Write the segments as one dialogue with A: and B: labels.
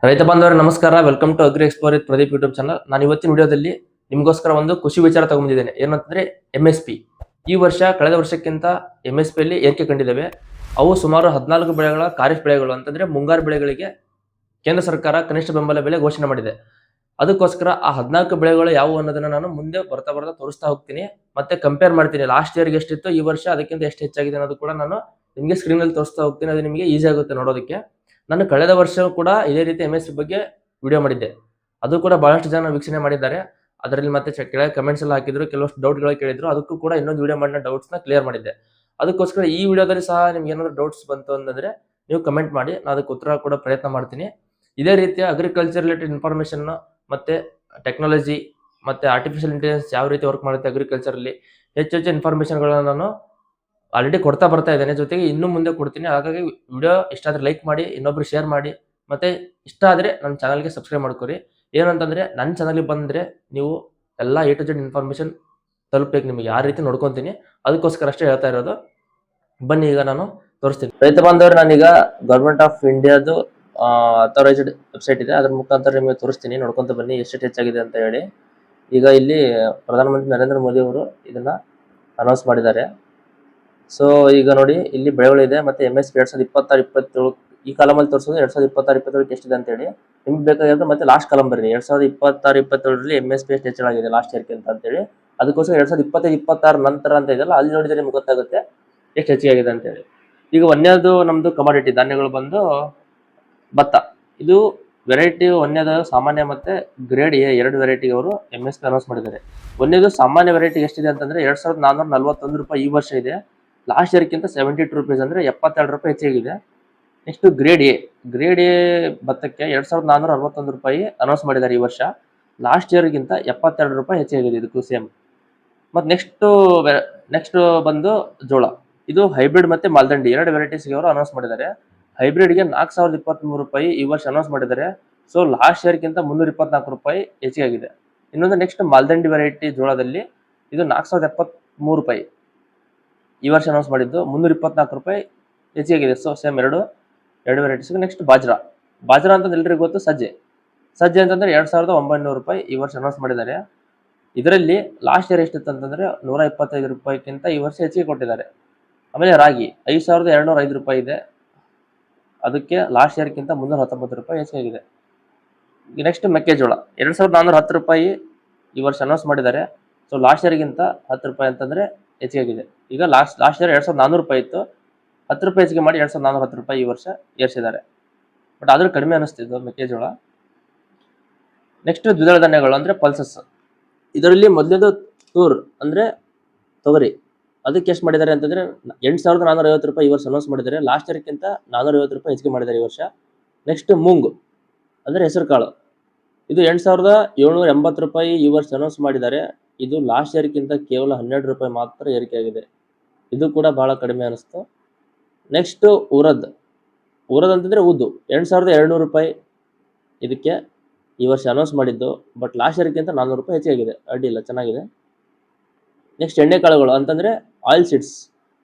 A: ರೈತ ಬಾಂಧವರೇ ನಮಸ್ಕಾರ. Welcome to agri explore with Pradeep YouTube channel. ನಾನು ಇವತ್ತಿನ ವಿಡಿಯೋದಲ್ಲಿ ನಿಮಗೋಸ್ಕರ ಒಂದು ಖುಷಿ ವಿಚಾರ ತಗೊಂಡಿದ್ದೇನೆ. ಏನಂತಂದ್ರೆ MSP. ಈ ವರ್ಷ ಕಳೆದ ವರ್ಷಕ್ಕಿಂತ MSP ಅಲ್ಲಿ ಏರಿಕೆ ಕಂಡಿದ್ದಾವೆ. ಅವು ಸುಮಾರು 14 ಬೆಳೆಗಳ ಖಾರಿಫ್ ಬೆಳೆಗಳು ಅಂತಂದ್ರೆ ಮುಂಗಾರು ಬೆಳೆಗಳಿಗೆ ಕೇಂದ್ರ ಸರ್ಕಾರ ಕನಿಷ್ಠ ಬೆಂಬಲ ಬೆಲೆ ಘೋಷಣೆ ಮಾಡಿದೆ. ಅದಕ್ಕೋಸ್ಕರ ಆ 14 ಬೆಳೆಗಳು ಯಾವುವು ಅನ್ನೋದನ್ನ ನಾನು ಮುಂದೆ ಬರ್ತಾ ತೋರಿಸ್ತಾ ಹೋಗ್ತೀನಿ. ಮತ್ತೆ ಕಂಪೇರ್ ಮಾಡ್ತೀನಿ. ಲಾಸ್ಟ್ ಇಯರ್ಗೆ ಎಷ್ಟಿತ್ತು, ಈ ವರ್ಷ ಅದಕ್ಕಿಂತ ಎಷ್ಟು ಹೆಚ್ಚಾಗಿದೆ ಅನ್ನೋದು ಕೂಡ ನಾನು ನಿಮಗೆ ಸ್ಕ್ರೀನ್ ಅಲ್ಲಿ ತೋರಿಸ್ತಾ ಹೋಗ್ತೀನಿ. ಅದು ನಿಮಗೆ ಈಸಿ ಆಗುತ್ತೆ ನೋಡೋದಕ್ಕೆ. ನಾನು ಕಳೆದ ವರ್ಷ ಕೂಡ ಇದೇ ರೀತಿ MSP ಬಗ್ಗೆ ವಿಡಿಯೋ ಮಾಡಿದ್ದೆ. ಅದು ಕೂಡ ಬಹಳಷ್ಟು ಜನ ವೀಕ್ಷಣೆ ಮಾಡಿದ್ದಾರೆ. ಅದರಲ್ಲಿ ಮತ್ತೆ ಕೆಳಗೆ ಕಮೆಂಟ್ಸ್ ಎಲ್ಲ ಹಾಕಿದ್ರು, ಕೆಲವಷ್ಟು ಡೌಟ್ಗಳು ಕೇಳಿದ್ರು. ಅದಕ್ಕೂ ಕೂಡ ಇನ್ನೊಂದು ವಿಡಿಯೋ ಮಾಡಿ ಡೌಟ್ಸ್ನ ಕ್ಲಿಯರ್ ಮಾಡಿದ್ದೆ. ಅದಕ್ಕೋಸ್ಕರ ಈ ವಿಡಿಯೋದಲ್ಲಿ ಸಹ ನಿಮ್ಗೆ ಏನಾದ್ರು ಡೌಟ್ಸ್ ಬಂತು ಅಂತಂದ್ರೆ ನೀವು ಕಮೆಂಟ್ ಮಾಡಿ, ನಾನು ಅದಕ್ಕೆ ಉತ್ತರ ಕೂಡ ಪ್ರಯತ್ನ ಮಾಡ್ತೀನಿ. ಇದೇ ರೀತಿಯ ಅಗ್ರಿಕಲ್ಚರ್ ರಿಲೇಟೆಡ್ ಇನ್ಫಾರ್ಮೇಶನ್ ಮತ್ತೆ ಟೆಕ್ನಾಲಜಿ ಮತ್ತೆ ಆರ್ಟಿಫಿಷಿಯಲ್ ಇಂಟೆಲಿಜೆನ್ಸ್ ಯಾವ ರೀತಿ ವರ್ಕ್ ಮಾಡುತ್ತೆ ಅಗ್ರಿಕಲ್ಚರ್ ಅಲ್ಲಿ ಹೆಚ್ಚು ಇನ್ಫಾರ್ಮೇಶನ್ಗಳನ್ನ ನಾನು ಆಲ್ರೆಡಿ ಕೊಡ್ತಾ ಬರ್ತಾ ಇದ್ದೇನೆ. ಜೊತೆಗೆ ಇನ್ನೂ ಮುಂದೆ ಕೊಡ್ತೀನಿ. ಹಾಗಾಗಿ ವಿಡಿಯೋ ಇಷ್ಟ ಆದ್ರೆ ಲೈಕ್ ಮಾಡಿ, ಇನ್ನೊಬ್ರು ಶೇರ್ ಮಾಡಿ, ಮತ್ತೆ ಇಷ್ಟ ಆದ್ರೆ ನನ್ನ ಚಾನಲ್ಗೆ ಸಬ್ಸ್ಕ್ರೈಬ್ ಮಾಡ್ಕೊರಿ. ಏನಂತಂದ್ರೆ ನನ್ನ ಚಾನಲ್ಗೆ ಬಂದ್ರೆ ನೀವು ಎಲ್ಲ A to Z ಇನ್ಫಾರ್ಮೇಶನ್ ತಲುಪಬೇಕು ನಿಮಗೆ. ಯಾವ ರೀತಿ ನೋಡ್ಕೊಂತೀನಿ, ಅದಕ್ಕೋಸ್ಕರ ಅಷ್ಟೇ ಹೇಳ್ತಾ ಇರೋದು. ಬನ್ನಿ ಈಗ ನಾನು ತೋರಿಸ್ತೀನಿ. ರೈತ ಬಾಂಧವರು, ನಾನೀಗ ಗೌರ್ಮೆಂಟ್ ಆಫ್ ಇಂಡಿಯಾದು ಅಥರೈಸ್ಡ್ ವೆಬ್ಸೈಟ್ ಇದೆ, ಅದ್ರ ಮುಖಾಂತರ ನಿಮಗೆ ತೋರಿಸ್ತೀನಿ. ನೋಡ್ಕೊಂತ ಬನ್ನಿ ಎಷ್ಟು ಹೆಚ್ಚಾಗಿದೆ ಅಂತ ಹೇಳಿ. ಈಗ ಇಲ್ಲಿ ಪ್ರಧಾನಮಂತ್ರಿ ನರೇಂದ್ರ ಮೋದಿ ಅವರು ಇದನ್ನ ಅನೌನ್ಸ್ ಮಾಡಿದ್ದಾರೆ. ಸೊ ಈಗ ನೋಡಿ, ಇಲ್ಲಿ ಬೆಳೆಗಳಿದೆ ಮತ್ತೆ MSP 2026-27 ಈ ಕಾಲಮಲ್ಲಿ ತೋರಿಸೋದು 2026-27 ಎಷ್ಟಿದೆ ಅಂತ ಹೇಳಿ. ನಿಮ್ಗೆ ಬೇಕಾಗಿರೋದು ಮತ್ತೆ ಲಾಸ್ಟ್ ಕಾಲಮ್ ಬರ್ರಿ. 2026-27ರಲ್ಲಿ MSP ಎಷ್ಟು ಹೆಚ್ಚಳಾಗಿದೆ ಲಾಸ್ಟ್ ಇಯರ್ಗೆ ಅಂತ ಹೇಳಿ. ಅದಕ್ಕೋಸ್ಕರ 2025-26 ನಂತರ ಅಂತ ಇದೆಯಲ್ಲ, ಅಲ್ಲಿ ನೋಡಿದ್ರೆ ನಿಮ್ಗೆ ಗೊತ್ತಾಗುತ್ತೆ ಎಷ್ಟು ಹೆಚ್ಚಿಗೆ ಅಂತ ಹೇಳಿ. ಈಗ ಒಂದೇದು ನಮ್ದು ಕಮಾಡಿಟಿ ಧಾನ್ಯಗಳು ಬಂದು ಭತ್ತ. ಇದು ವೆರೈಟಿ ಒಂದೇದು ಸಾಮಾನ್ಯ ಮತ್ತೆ ಗ್ರೇಡ್ A 2 ವೆರೈಟಿಗೆ ಅವರು MSP ಅನೌನ್ಸ್ ಮಾಡಿದ್ದಾರೆ. ಒಂದೇದು ಸಾಮಾನ್ಯ ವೆರೈಟಿ ಎಷ್ಟಿದೆ ಅಂತಂದ್ರೆ 2441 ರೂಪಾಯಿ ಈ ವರ್ಷ ಇದೆ. ಲಾಸ್ಟ್ ಇಯರ್ಗಿಂತ 72 ರೂಪೀಸ್ ಅಂದ್ರೆ 72 ರೂಪಾಯಿ ಹೆಚ್ಚಾಗಿದೆ. ನೆಕ್ಸ್ಟ್ ಗ್ರೇಡ್ ಎ ಭತ್ತಕ್ಕೆ 2461 ರೂಪಾಯಿ ಅನೌನ್ಸ್ ಮಾಡಿದ್ದಾರೆ ಈ ವರ್ಷ. ಲಾಸ್ಟ್ ಇಯರ್ಗಿಂತ 72 ರೂಪಾಯಿ ಹೆಚ್ಚಾಗಿದೆ ಇದಕ್ಕೂ ಸೇಮ್. ಮತ್ತು ನೆಕ್ಸ್ಟ್ ಬಂದು ಜೋಳ. ಇದು ಹೈಬ್ರಿಡ್ ಮತ್ತೆ ಮಾಲ್ದಂಡಿ ಎರಡು ವೆರೈಟೀಸ್ಗೆ ಅವರು ಅನೌನ್ಸ್ ಮಾಡಿದ್ದಾರೆ. ಹೈಬ್ರಿಡ್ಗೆ 4023 ರೂಪಾಯಿ ಈ ವರ್ಷ ಅನೌನ್ಸ್ ಮಾಡಿದ್ದಾರೆ. ಸೊ ಲಾಸ್ಟ್ ಇಯರ್ಗಿಂತ 324 ರೂಪಾಯಿ ಹೆಚ್ಚಾಗಿದೆ. ಇನ್ನೊಂದು ನೆಕ್ಸ್ಟ್ ಮಾಲ್ದಂಡಿ ವೆರೈಟಿ ಜೋಳದಲ್ಲಿ ಇದು 4073 ರೂಪಾಯಿ ಈ ವರ್ಷ ಅನೌನ್ಸ್ ಮಾಡಿದ್ದು, 324 ರೂಪಾಯಿ ಹೆಚ್ಚಾಗಿದೆ. ಸೊ ಸೇಮ್ ಎರಡು ವೆರೈಟೀಸ್ಗೆ. ನೆಕ್ಸ್ಟ್ ಬಾಜ್ರಾ ಅಂತಂದ್ರೆ ಎಲ್ರಿಗೂ ಗೊತ್ತು. ಸಜ್ಜೆ ಅಂತಂದ್ರೆ 2900 ರೂಪಾಯಿ ಈ ವರ್ಷ ಅನೌನ್ಸ್ ಮಾಡಿದ್ದಾರೆ. ಇದರಲ್ಲಿ ಲಾಸ್ಟ್ ಇಯರ್ ಎಷ್ಟಿತ್ತು ಅಂತಂದ್ರೆ 125 ರೂಪಾಯಿಗಿಂತ ಈ ವರ್ಷ ಹೆಚ್ಚಿಗೆ ಕೊಟ್ಟಿದ್ದಾರೆ. ಆಮೇಲೆ ರಾಗಿ 5205 ರೂಪಾಯಿ ಇದೆ, ಅದಕ್ಕೆ ಲಾಸ್ಟ್ ಇಯರ್ಗಿಂತ 319 ರೂಪಾಯಿ ಹೆಚ್ಚಾಗಿದೆ. ನೆಕ್ಸ್ಟ್ ಮೆಕ್ಕೆಜೋಳ 2410 ರೂಪಾಯಿ ಈ ವರ್ಷ ಅನೌನ್ಸ್ ಮಾಡಿದ್ದಾರೆ. ಸೊ ಲಾಸ್ಟ್ ಇಯರ್ಗಿಂತ 10 ರೂಪಾಯಿ ಅಂತಂದ್ರೆ ಹೆಚ್ಚಾಗಿದೆ. ಈಗ ಲಾಸ್ಟ್ ಇಯರ್ 2400 ರೂಪಾಯಿ ಇತ್ತು, 10 ರೂಪಾಯಿ ಹೆಚ್ಚಿಗೆ ಮಾಡಿ 2410 ರೂಪಾಯಿ ಈ ವರ್ಷ ಏರಿಸಿದ್ದಾರೆ. ಬಟ್ ಆದ್ರೂ ಕಡಿಮೆ ಅನಿಸ್ತಿದ್ದು ಮೆಕ್ಕೆಜೋಳ. ನೆಕ್ಸ್ಟ್ ದ್ವಿದಳ ಧಾನ್ಯಗಳು ಅಂದ್ರೆ ಪಲ್ಸಸ್. ಇದರಲ್ಲಿ ಮೊದಲೇದು ತೂರ್ ಅಂದ್ರೆ ತೊಗರಿ. ಅದಕ್ಕೆ ಎಷ್ಟು ಮಾಡಿದ್ದಾರೆ ಅಂತಂದ್ರೆ 8450 ರೂಪಾಯಿ ಈ ವರ್ಷ ಅನೌನ್ಸ್ ಮಾಡಿದ್ದಾರೆ. ಲಾಸ್ಟ್ ಇಯರ್ಗಿಂತ 450 ರೂಪಾಯಿ ಹೆಚ್ಚಿಗೆ ಮಾಡಿದ್ದಾರೆ ಈ ವರ್ಷ. ನೆಕ್ಸ್ಟ್ ಮೂಂಗ್ ಅಂದ್ರೆ ಹೆಸರು ಕಾಳು. ಇದು 8780 ರೂಪಾಯಿ ಈ ವರ್ಷ ಅನೌನ್ಸ್ ಮಾಡಿದ್ದಾರೆ. ಇದು ಲಾಸ್ಟ್ ಇಯರ್ಗಿಂತ ಕೇವಲ 12 ರೂಪಾಯಿ ಮಾತ್ರ ಏರಿಕೆಯಾಗಿದೆ. ಇದು ಕೂಡ ಬಹಳ ಕಡಿಮೆ ಅನಿಸ್ತು. ನೆಕ್ಸ್ಟ್ ಉರದ್ ಅಂತಂದ್ರೆ ಉದ್ದು 8200 ರೂಪಾಯಿ ಇದಕ್ಕೆ ಈ ವರ್ಷ ಅನೌನ್ಸ್ ಮಾಡಿದ್ದು. ಬಟ್ ಲಾಸ್ಟ್ ಇಯರ್ಗಿಂತ 400 ರೂಪಾಯಿ ಹೆಚ್ಚಾಗಿದೆ. ಅಡ್ಡಿಲ್ಲ, ಚೆನ್ನಾಗಿದೆ. ನೆಕ್ಸ್ಟ್ ಎಣ್ಣೆಕಾಳುಗಳು ಅಂತಂದ್ರೆ ಆಯಿಲ್ ಸೀಡ್ಸ್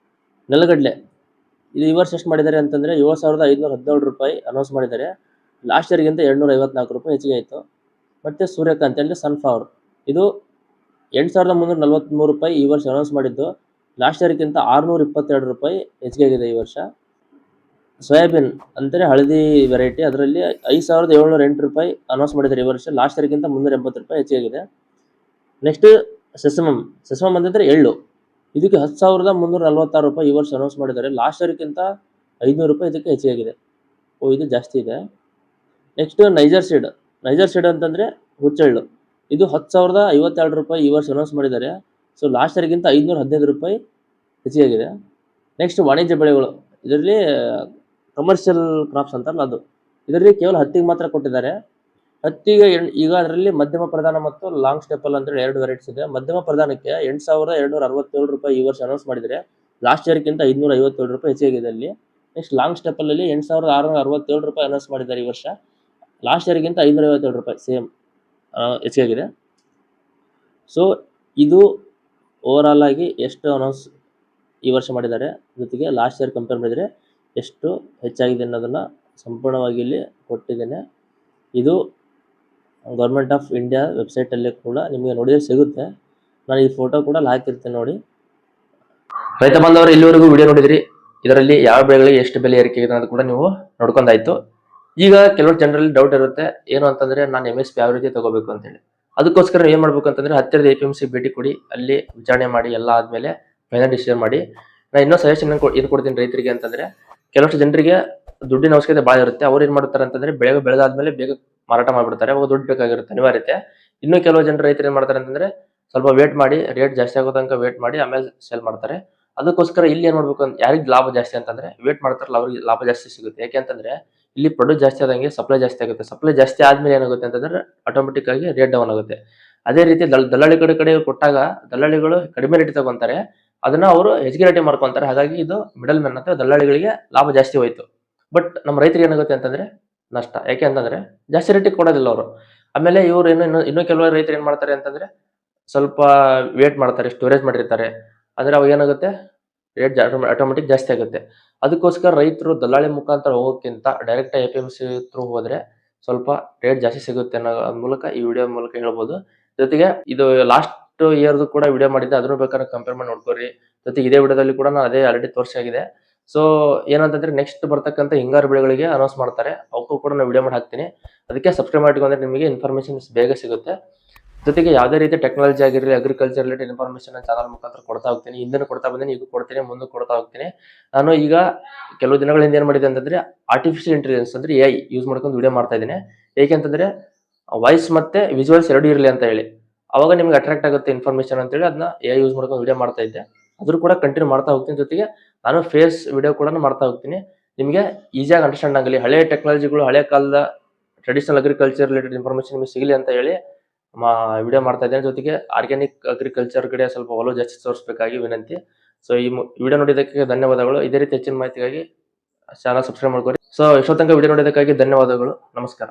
A: ನೆಲಗಡಲೆ. ಇದು ಈ ವರ್ಷ ಎಷ್ಟು ಮಾಡಿದ್ದಾರೆ ಅಂತಂದ್ರೆ 7517 ರೂಪಾಯಿ ಅನೌನ್ಸ್ ಮಾಡಿದ್ದಾರೆ. ಲಾಸ್ಟ್ ಇಯರ್ಗಿಂತ 754 ರೂಪಾಯಿ ಹೆಚ್ಚಿಗೆ ಆಯಿತು. ಮತ್ತೆ ಸೂರ್ಯಕಾಂತಿ ಅಂದರೆ ಸನ್ಫ್ಲವರ್, ಇದು 8343 ರೂಪಾಯಿ ಈ ವರ್ಷ ಅನೌನ್ಸ್ ಮಾಡಿದ್ದು. ಲಾಸ್ಟ್ ಇಯರ್ಗಿಂತ 622 ರೂಪಾಯಿ ಹೆಚ್ಚಿಗೆ ಆಗಿದೆ ಈ ವರ್ಷ. ಸೋಯಾಬೀನ್ ಅಂದರೆ ಹಳದಿ ವೆರೈಟಿ, ಅದರಲ್ಲಿ 5708 ರೂಪಾಯಿ ಅನೌನ್ಸ್ ಮಾಡಿದ್ದಾರೆ ಈ ವರ್ಷ. ಲಾಸ್ಟ್ ಇಯರ್ಗಿಂತ 380 ರೂಪಾಯಿ ಹೆಚ್ಚಾಗಿದೆ. ನೆಕ್ಸ್ಟ್ ಸೆಸಮಮ್ ಅಂತಂದರೆ ಎಳ್ಳು. ಇದಕ್ಕೆ 10,346 ರೂಪಾಯಿ ಈ ವರ್ಷ ಅನೌನ್ಸ್ ಮಾಡಿದ್ದಾರೆ. ಲಾಸ್ಟ್ ಇಯರ್ಗಿಂತ 500 ರೂಪಾಯಿ ಇದಕ್ಕೆ ಹೆಚ್ಚಾಗಿದೆ. ಇದು ಜಾಸ್ತಿ ಇದೆ. ನೆಕ್ಸ್ಟ್ ನೈಜರ್ ಸೀಡ್ ಅಂತಂದರೆ ಹುಚ್ಚೆಳ್ಳು. ಇದು 10,052 ರೂಪಾಯಿ ಈ ವರ್ಷ ಅನೌನ್ಸ್ ಮಾಡಿದ್ದಾರೆ. ಸೊ ಲಾಸ್ಟ್ ಇಯರ್ಗಿಂತ 515 ರೂಪಾಯಿ ಹೆಚ್ಚಾಗಿದೆ. ನೆಕ್ಸ್ಟ್ ವಾಣಿಜ್ಯ ಬೆಳೆಗಳು, ಇದರಲ್ಲಿ ಕಮರ್ಷಿಯಲ್ ಕ್ರಾಪ್ಸ್ ಅಂತಾರಲ್ಲ ಅದು. ಇದರಲ್ಲಿ ಕೇವಲ ಹತ್ತಿಗೆ ಮಾತ್ರ ಕೊಟ್ಟಿದ್ದಾರೆ. ಹತ್ತಿಗೆ ಈಗ ಅದರಲ್ಲಿ ಮಧ್ಯಮ ಪ್ರಧಾನ ಮತ್ತು ಲಾಂಗ್ ಸ್ಟೆಪಲ್ ಅಂತೇಳಿ ಎರಡು ವೆರೈಟೀಸ್ ಇದೆ. ಮಧ್ಯಮ ಪ್ರಧಾನಕ್ಕೆ 8267 ರೂಪಾಯಿ ಈ ವರ್ಷ ಅನೌನ್ಸ್ ಮಾಡಿದರೆ. ಲಾಸ್ಟ್ ಇಯರ್ಗಿಂತ 557 ರೂಪಾಯಿ ಹೆಚ್ಚಾಗಿದೆ ಅಲ್ಲಿ. ನೆಕ್ಸ್ಟ್ ಲಾಂಗ್ ಸ್ಟೆಪಲಲ್ಲಿ 8667 ರೂಪಾಯಿ ಅನೌನ್ಸ್ ಮಾಡಿದ್ದಾರೆ ಈ ವರ್ಷ. ಲಾಸ್ಟ್ ಇಯರ್ಗಿಂತ 557 ರೂಪಾಯಿ ಸೇಮ್ ಹೆಚ್ಚಾಗಿದೆ. ಸೊ ಇದು ಓವರಾಲ್ ಆಗಿ ಎಷ್ಟು ಅನೌನ್ಸ್ ಈ ವರ್ಷ ಮಾಡಿದ್ದಾರೆ, ಜೊತೆಗೆ ಲಾಸ್ಟ್ ಇಯರ್ ಕಂಪೇರ್ ಮಾಡಿದರೆ ಎಷ್ಟು ಹೆಚ್ಚಾಗಿದೆ ಅನ್ನೋದನ್ನು ಸಂಪೂರ್ಣವಾಗಿ ಇಲ್ಲಿ ಕೊಟ್ಟಿದ್ದೇನೆ. ಇದು ಗೌರ್ಮೆಂಟ್ ಆಫ್ ಇಂಡಿಯಾ ವೆಬ್ಸೈಟಲ್ಲಿ ಕೂಡ ನಿಮಗೆ ನೋಡಿದರೆ ಸಿಗುತ್ತೆ. ನಾನು ಈ ಫೋಟೋ ಕೂಡ ಹಾಕಿರ್ತೀನಿ ನೋಡಿ. ರೈತ ಬಾಂಧವರು ಇಲ್ಲಿವರೆಗೂ ವಿಡಿಯೋ ನೋಡಿದ್ರಿ. ಇದರಲ್ಲಿ ಯಾವ ಬೆಳೆಗಳಿಗೆ ಎಷ್ಟು ಬೆಲೆ ಏರಿಕೆ ಆಗಿದೆ ಅನ್ನೋದು ಕೂಡ ನೀವು ನೋಡ್ಕೊಂಡಾಯ್ತು. ಈಗ ಕೆಲವು ಜನರಲ್ಲಿ ಡೌಟ್ ಇರುತ್ತೆ, ಏನು ಅಂತಂದ್ರೆ ನಾನು MSP ಯಾವ ರೀತಿ ತಗೋಬೇಕು ಅಂತೇಳಿ. ಅದಕ್ಕೋಸ್ಕರ ಏನ್ ಮಾಡ್ಬೇಕು ಅಂತಂದ್ರೆ ಹತ್ತಿರದ APMC ಭೇಟಿ ಕೊಡಿ, ಅಲ್ಲಿ ವಿಚಾರಣೆ ಮಾಡಿ, ಎಲ್ಲ ಆದ್ಮೇಲೆ ಫೈನಲ್ ಡಿಸಿಷನ್ ಮಾಡಿ. ನಾನು ಇನ್ನೂ ಸಜೆಷನ್ ಏನು ಕೊಡ್ತೀನಿ ರೈತರಿಗೆ ಅಂತಂದ್ರೆ, ಕೆಲವಷ್ಟು ಜನರಿಗೆ ದುಡ್ಡಿನ ಅವಶ್ಯಕತೆ ಭಾಳ ಇರುತ್ತೆ. ಅವ್ರು ಏನ್ ಮಾಡ್ತಾರೆ ಅಂತಂದ್ರೆ ಬೆಳೆದಾದ್ಮೇಲೆ ಬೇಗ ಮಾರಾಟ ಮಾಡ್ಬಿಡ್ತಾರೆ, ಅವಾಗ ದುಡ್ಡು ಬೇಕಾಗಿರುತ್ತೆ ಅನಿವಾರ್ಯತೆ. ಇನ್ನು ಕೆಲವು ಜನರು ರೈತರು ಏನ್ ಮಾಡ್ತಾರೆ ಅಂತಂದ್ರೆ ಸ್ವಲ್ಪ ವೇಟ್ ಮಾಡಿ, ರೇಟ್ ಜಾಸ್ತಿ ಆಗೋ ತನಕ ವೇಟ್ ಮಾಡಿ ಆಮೇಲೆ ಸೇಲ್ ಮಾಡ್ತಾರೆ. ಅದಕ್ಕೋಸ್ಕರ ಇಲ್ಲಿ ಏನ್ ಮಾಡ್ಬೇಕು ಅಂತ, ಯಾರಿಗೆ ಲಾಭ ಜಾಸ್ತಿ ಅಂತಂದ್ರೆ ವೇಟ್ ಮಾಡ್ತಾರಲ್ಲ ಅವ್ರಿಗೆ ಲಾಭ ಜಾಸ್ತಿ ಸಿಗುತ್ತೆ. ಯಾಕೆ ಅಂತಂದ್ರೆ ಇಲ್ಲಿ ಪ್ರೊಡ್ಯೂಸ್ ಜಾಸ್ತಿ ಆದಂಗೆ ಸಪ್ಲೈ ಜಾಸ್ತಿ ಆಗುತ್ತೆ. ಸಪ್ಲೈ ಜಾಸ್ತಿ ಆದ್ಮೇಲೆ ಏನಾಗುತ್ತೆ ಅಂತಂದ್ರೆ ಆಟೋಮೆಟಿಕ್ ಆಗಿ ರೇಟ್ ಡೌನ್ ಆಗುತ್ತೆ. ಅದೇ ರೀತಿ ದಲ್ಲಾಳಿ ಕಡೆ ಕೊಟ್ಟಾಗ ದಲ್ಲಾಳಿಗಳು ಕಡಿಮೆ ರೇಟ್ ತಗೊಂತಾರೆ, ಅದನ್ನ ಅವರು ಹೆಚ್ಚಿಗೆ ರೇಟ್ ಮಾಡ್ಕೊಂತಾರೆ. ಹಾಗಾಗಿ ಇದು ಮಿಡಲ್ ಮ್ಯಾನ್ ಅಥವಾ ದಲ್ಲಾಳಿಗಳಿಗೆ ಲಾಭ ಜಾಸ್ತಿ ಹೋಯ್ತು. ಬಟ್ ನಮ್ಮ ರೈತರಿಗೆ ಏನಾಗುತ್ತೆ ಅಂತಂದ್ರೆ ನಷ್ಟ. ಯಾಕೆ ಅಂತಂದ್ರೆ ಜಾಸ್ತಿ ರೇಟಿಗೆ ಕೊಡೋದಿಲ್ಲ ಅವರು. ಆಮೇಲೆ ಇವ್ರು ಇನ್ನೂ ಕೆಲವು ರೈತರು ಏನ್ ಮಾಡ್ತಾರೆ ಅಂತಂದ್ರೆ ಸ್ವಲ್ಪ ವೇಟ್ ಮಾಡ್ತಾರೆ, ಸ್ಟೋರೇಜ್ ಮಾಡಿರ್ತಾರೆ. ಅಂದ್ರೆ ಅವಾಗ ಏನಾಗುತ್ತೆ, ರೇಟ್ ಆಟೋಮೆಟಿಕ್ ಜಾಸ್ತಿ ಆಗುತ್ತೆ. ಅದಕ್ಕೋಸ್ಕರ ರೈತರು ದಲ್ಲಾಳಿ ಮುಖಾಂತರ ಹೋಗೋಕ್ಕಿಂತ ಡೈರೆಕ್ಟ್ APMC ಥ್ರೂ ಹೋದ್ರೆ ಸ್ವಲ್ಪ ರೇಟ್ ಜಾಸ್ತಿ ಸಿಗುತ್ತೆ ಅನ್ನೋ ಮೂಲಕ ಈ ವಿಡಿಯೋ ಮೂಲಕ ಹೇಳ್ಬೋದು. ಜೊತೆಗೆ ಇದು ಲಾಸ್ಟ್ ಇಯರ್ದು ಕೂಡ ವಿಡಿಯೋ ಮಾಡಿದ್ದೆ, ಅದನ್ನು ಬೇಕಾದ್ರೆ ಕಂಪೇರ್ ಮಾಡಿ ನೋಡ್ಕೊರಿ. ಜೊತೆಗೆ ಇದೇ ವಿಡಿಯೋದಲ್ಲಿ ಕೂಡ ನಾನು ಅದೇ ಆಲ್ರೆಡಿ ತೋರಿಸಾಗಿದೆ. ಸೊ ಏನಂತಂದ್ರೆ ನೆಕ್ಸ್ಟ್ ಬರ್ತಕ್ಕಂಥ ಹಿಂಗಾರು ಬೆಳೆಗಳಿಗೆ ಅನೌನ್ಸ್ ಮಾಡ್ತಾರೆ, ಅವಕ್ಕೂ ಕೂಡ ನಾನು ವಿಡಿಯೋ ಮಾಡಿ ಹಾಕ್ತೀನಿ. ಅದಕ್ಕೆ ಸಬ್ಸ್ಕ್ರೈಬ್ ಮಾಡಿಕೊಂಡ್ರೆ ನಿಮಗೆ ಇನ್ಫಾರ್ಮೇಶನ್ ಬೇಗ ಸಿಗುತ್ತೆ. ಜೊತೆಗೆ ಯಾವುದೇ ರೀತಿ ಟೆಕ್ನಾಲಜಿ ಆಗಿರಲಿ, ಅಗ್ರಿಕಲ್ಚರ್ ರಿಲೇಟೆಡ್ ಇನ್ಫಾರ್ಮೇಶನ್ ಚಾನಲ್ ಮುಖಾಂತರ ಕೊಡ್ತಾ ಹೋಗ್ತೀನಿ. ಹಿಂದೆ ಕೊಡ್ತಾ ಬಂದಿನಿ, ಈಗ ಕೊಡ್ತೀನಿ, ಮುಂದೆ ಕೊಡ್ತಾ ಹೋಗ್ತೀನಿ. ನಾನು ಈಗ ಕೆಲವು ದಿನಗಳ ಹಿಂದೆ ಏನ್ ಮಾಡಿದೆ ಅಂತಂದ್ರೆ ಆರ್ಟಿಫಿಷಿಯಲ್ ಇಂಟೆಲಿಜೆನ್ಸ್ ಅಂದ್ರೆ AI ಯೂಸ್ ಮಾಡ್ಕೊಂಡು ವಿಡಿಯೋ ಮಾಡ್ತಾ ಇದ್ದೀನಿ. ಏಕೆಂತಂದ್ರೆ ವಾಯ್ಸ್ ಮತ್ತೆ ವಿಜುವಲ್ಸ್ ಎರಡು ಇರಲಿ ಅಂತ ಹೇಳಿ, ಅವಾಗ ನಿಮ್ಗೆ ಅಟ್ರಾಕ್ಟ್ ಆಗುತ್ತೆ ಇನ್ಫಾರ್ಮೇಶನ್ ಅಂತೇಳಿ ಅದನ್ನ AI ಯೂಸ್ ಮಾಡ್ಕೊಂಡು ವಿಡಿಯೋ ಮಾಡ್ತಾ ಇದ್ದೆ. ಅದ್ರ ಕೂಡ ಕಂಟಿನ್ಯೂ ಮಾಡ್ತಾ ಹೋಗ್ತೀನಿ. ಜೊತೆಗೆ ನಾನು ಫೇಸ್ ವಿಡಿಯೋ ಕೂಡ ಮಾಡ್ತಾ ಹೋಗ್ತೀನಿ. ನಿಮಗೆ ಈಸಿಯಾಗಿ ಅಂಡರ್ಸ್ಟ್ಯಾಂಡ್ ಆಗಲಿ, ಹಳೆ ಟೆಕ್ನಾಲಜಿಗಳು, ಹಳೆ ಕಾಲದ ಟ್ರೆಡಿಷನಲ್ ಅಗ್ರಿಕಲ್ಚರ್ ರಿಲೇಟೆಡ್ ಇನ್ಫಾರ್ಮೇಶನ್ ನಿಮಗೆ ಸಿಗಲಿ ಅಂತ ಹೇಳಿ ವಿಡಿಯೋ ಮಾಡ್ತಾ ಇದ್ದೇನೆ. ಜೊತೆಗೆ ಆರ್ಗ್ಯಾನಿಕ್ ಅಗ್ರಿಕಲ್ಚರ್ ಕಡೆ ಸ್ವಲ್ಪ ಒಲವು ಜಾಸ್ತಿ ತೋರಿಸಬೇಕಾಗಿ ವಿನಂತಿ. ಸೊ ಈ ವಿಡಿಯೋ ನೋಡಿದ್ದಕ್ಕೆ ಧನ್ಯವಾದಗಳು. ಇದೇ ರೀತಿ ಹೆಚ್ಚಿನ ಮಾಹಿತಿಗಾಗಿ ಚಾನಲ್ ಸಬ್ಸ್ಕ್ರೈಬ್ ಮಾಡ್ಕೊರಿ. ಸೊ ಇಷ್ಟೋ ತನಕ ವಿಡಿಯೋ ನೋಡಿದ್ದಕ್ಕಾಗಿ ಧನ್ಯವಾದಗಳು. ನಮಸ್ಕಾರ.